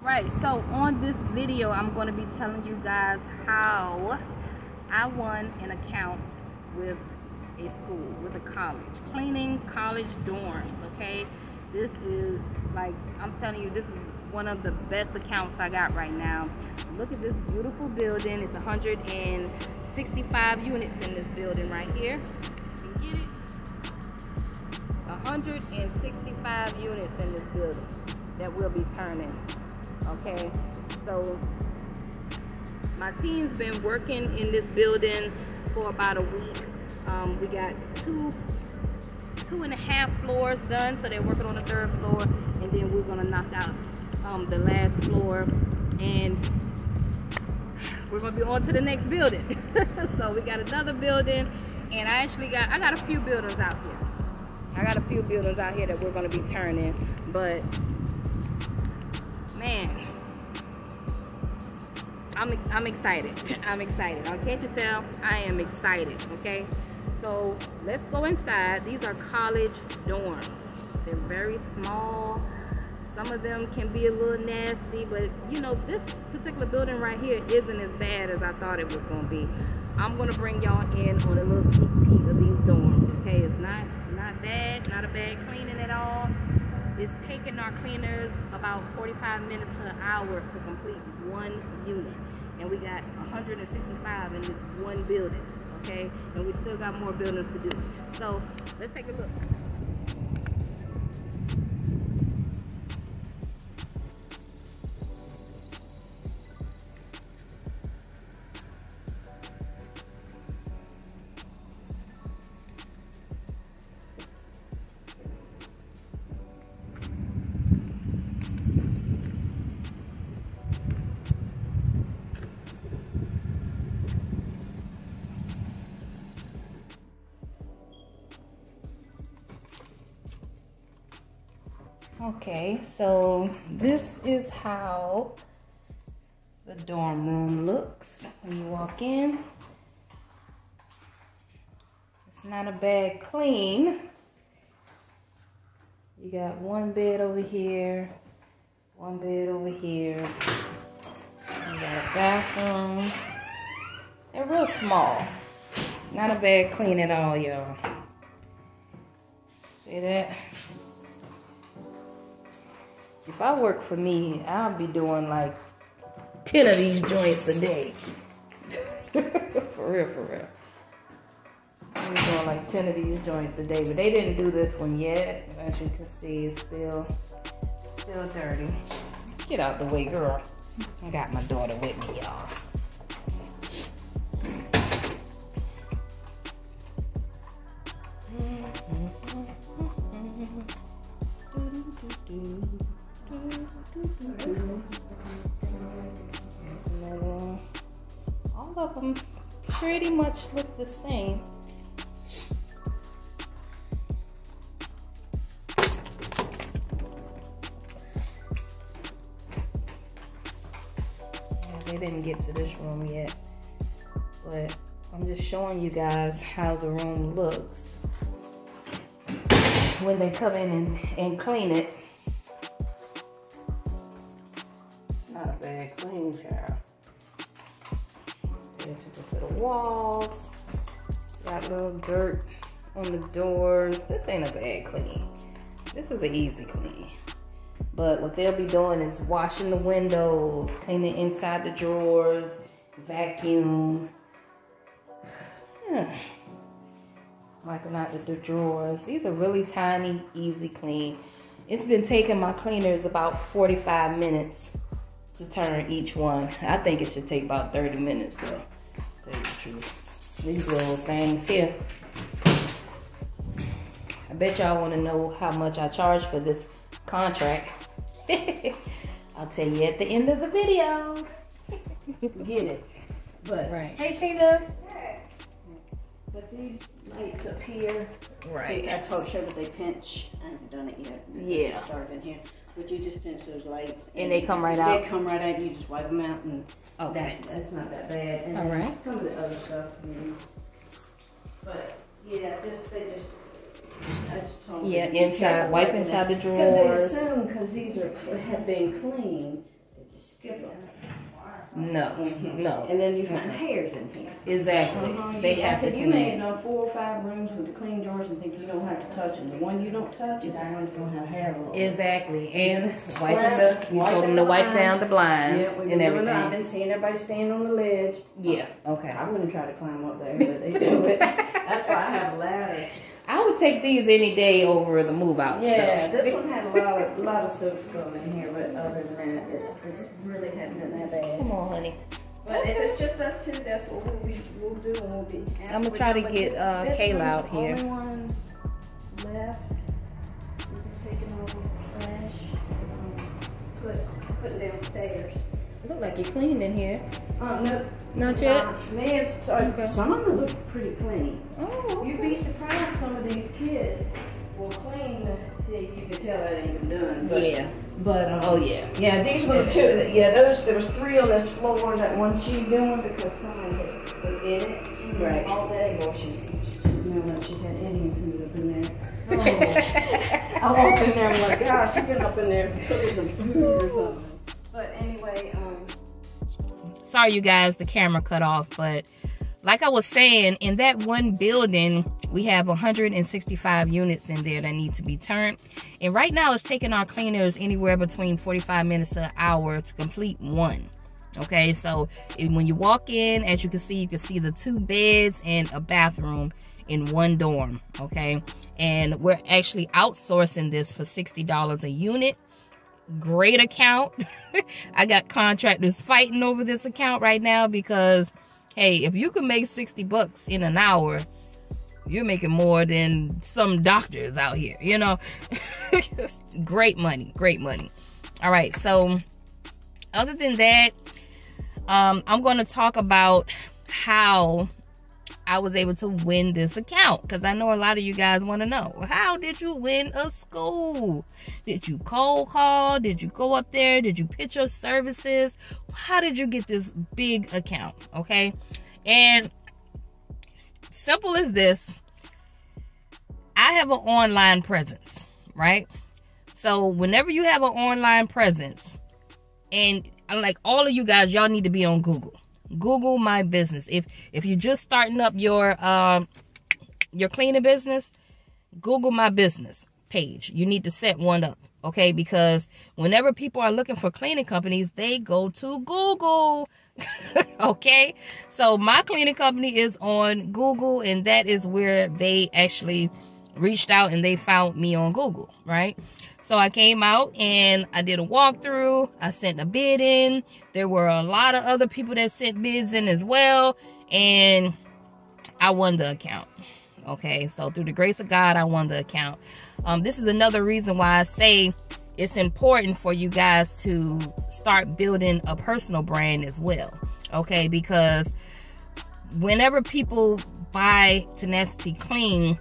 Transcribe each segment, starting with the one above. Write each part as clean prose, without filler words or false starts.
Right, so on this video, I'm going to be telling you guys how I won an account with a school, with a college, cleaning college dorms, okay? This is like, I'm telling you, this is one of the best accounts I got right now. Look at this beautiful building. It's 165 units in this building right here. You can get it? 165 units in this building that we'll be turning. Okay, so my team's been working in this building for about a week. We got two and a half floors done, so they're working on the third floor, and then we're gonna knock out the last floor, and we're gonna be on to the next building. So we got another building, and I got a few buildings out here. I got a few buildings out here that we're gonna be turning, but man, I'm excited. I'm excited. Can't you tell? I am excited. Okay, so let's go inside. These are college dorms. They're very small. Some of them can be a little nasty, but you know, this particular building right here isn't as bad as I thought it was gonna be. I'm gonna bring y'all in on a little sneak peek of these dorms. Okay, it's not bad, not a bad cleaning at all. It's taking our cleaners about 45 minutes to an hour to complete one unit. And we got 165 in this one building, okay? And we still got more buildings to do. So let's take a look. Okay, so this is how the dorm room looks when you walk in. It's not a bad clean. You got one bed over here, one bed over here. You got a bathroom. They're real small. Not a bad clean at all, y'all. See that? If I work for me, I'll be doing like 10 of these joints a day. For real, for real. I'm doing like 10 of these joints a day, but they didn't do this one yet. As you can see, it's still dirty. Get out the way, girl. I got my daughter with me, y'all. All of them pretty much look the same. They didn't get to this room yet, but I'm just showing you guys how the room looks when they come in and clean it. Not a bad clean, child. They took it to the walls. Got a little dirt on the doors. This ain't a bad clean. This is an easy clean. But what they'll be doing is washing the windows, cleaning inside the drawers, vacuum. Wiping out the drawers. These are really tiny, easy clean. It's been taking my cleaners about 45 minutes to turn each one. I think it should take about 30 minutes, though. Tell you the truth. These little things here. I bet y'all want to know how much I charge for this contract. I'll tell you at the end of the video. Get it. But right. Hey Sheena. But these lights up here, right? I told Trevor they pinch. I haven't done it yet. Yeah. Started in here, but you just pinch those lights, and they come right out. They come right out. And you just wipe them out, and okay, that's not that bad. And all right. Some of the other stuff, but yeah, I just told them. Yeah, inside, wipe inside the drawers. Because drawers. they assume because these have been clean, they just skip them. No, no. And then you find hairs in here. Exactly. They have to. You may have 4 or 5 rooms with the clean drawers and think you don't have to touch them. The one you don't touch is the one that's going to have hair all over. Exactly. And you told them to wipe down the blinds and everything. I've been seeing everybody stand on the ledge. Yeah. Okay. I wouldn't try to climb up there, but they do it. That's why I have a ladder. I would take these any day over the move-out stuff. Yeah, this one had a lot of soap scum in here, but other than that, it's really hasn't been that bad. Come on, honey. But if it's just us two, that's what we'll do, and we'll be. I'm gonna try to get Kayla out here. Only one left. We can take it over trash. Put it downstairs. Look like you're clean in here. No. Not yet? Okay. Some of them look pretty clean. Oh. You'd be surprised some of these kids will clean. See, you can tell that ain't been done. But, yeah. But oh yeah. Yeah, these were the 2. Yeah, there was 3 on this floor that one she's doing because someone was in it. Right. All day. Well, she's smelled like she had Indian food up in there. Oh. I walked in there and I'm like, gosh, she's been up in there cooking some food or something. But anyway, sorry you guys, the camera cut off, but like I was saying, in that one building, we have 165 units in there that need to be turned. And right now it's taking our cleaners anywhere between 45 minutes to an hour to complete one. Okay, so when you walk in, as you can see the 2 beds and a bathroom in one dorm. Okay, and we're actually outsourcing this for $60 a unit. Great account. I got contractors fighting over this account right now because, hey, if you can make $60 in an hour, you're making more than some doctors out here, you know. Great money, great money. All right, so other than that, I'm going to talk about how I was able to win this account, because I know a lot of you guys want to know, how did you win a school? Did you cold call? Did you go up there? Did you pitch your services? How did you get this big account? Okay, and simple as this, I have an online presence, right? So whenever you have an online presence, and like all of you guys, y'all need to be on Google. Google my business. If you're just starting up your cleaning business, Google my business page. You need to set one up, okay? Because whenever people are looking for cleaning companies, they go to Google. Okay, so my cleaning company is on Google, and that is where they actually reached out and they found me on Google, right? So I came out and I did a walkthrough. I sent a bid in. There were a lot of other people that sent bids in as well, and I won the account. Okay, so through the grace of God, I won the account. This is another reason why I say it's important for you guys to start building a personal brand as well. Okay, because whenever people buy Tenacity Clean,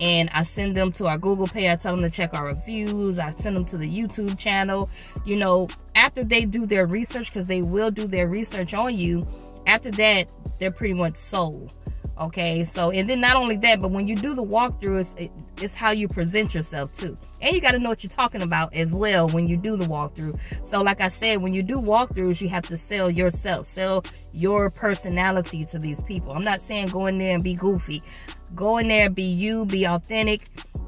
and I send them to our Google page, I tell them to check our reviews, I send them to the YouTube channel, you know, after they do their research, because they will do their research on you, after that, they're pretty much sold. Okay, so, and then not only that, but when you do the walkthrough, it's how you present yourself too. And you got to know what you're talking about as well when you do the walkthrough. So like I said, when you do walkthroughs, you have to sell yourself, sell your personality to these people. I'm not saying go in there and be goofy. Go in there, be you, be authentic,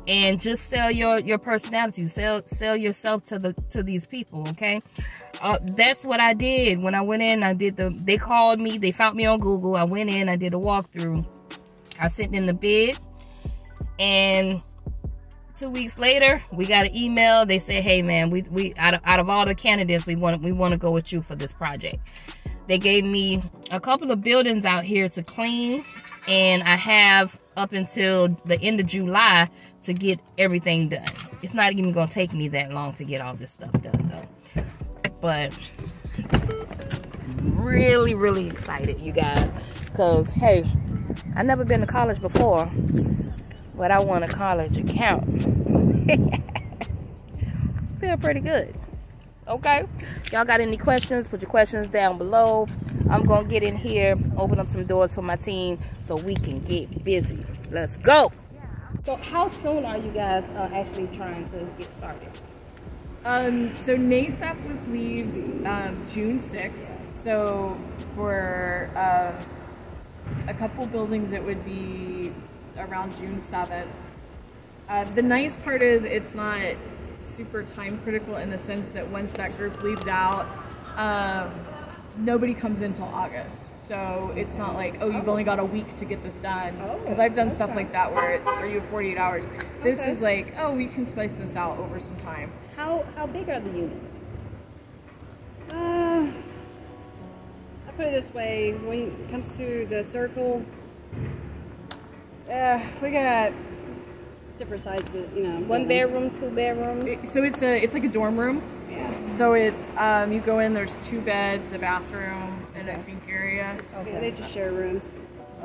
and just sell your personality. Sell yourself to these people, okay? That's what I did when I went in. They called me, they found me on Google. I went in, I did a walkthrough. I sent in the bid, and 2 weeks later, we got an email. They said, "Hey, man, we out of all the candidates, we want to go with you for this project." They gave me a couple of buildings out here to clean, and I have up until the end of July to get everything done. It's not even gonna take me that long to get all this stuff done though. But really, really excited, you guys, because hey, I've never been to college before, but I want a college account. Feel pretty good. Okay, y'all got any questions? Put your questions down below. I'm gonna get in here, open up some doors for my team so we can get busy. Let's go. So how soon are you guys actually trying to get started? So NASAP leaves June 6th. So for a couple buildings, it would be around June 7th. The nice part is it's not super time critical in the sense that once that group leaves out, nobody comes in until August. So it's not like, oh, you've only got a week to get this done. Because I've done stuff like that where it's 3 or 48 hours. This is like, oh, we can spice this out over some time. How big are the units? I put it this way, when it comes to the circle, we got different sizes, but you know. 1 bedroom, 2 bedroom? So it's like a dorm room. Yeah. So it's, you go in, there's 2 beds, a bathroom, and a sink area. Yeah, they just share rooms.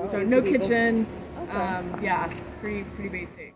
So no kitchen. Yeah, pretty basic.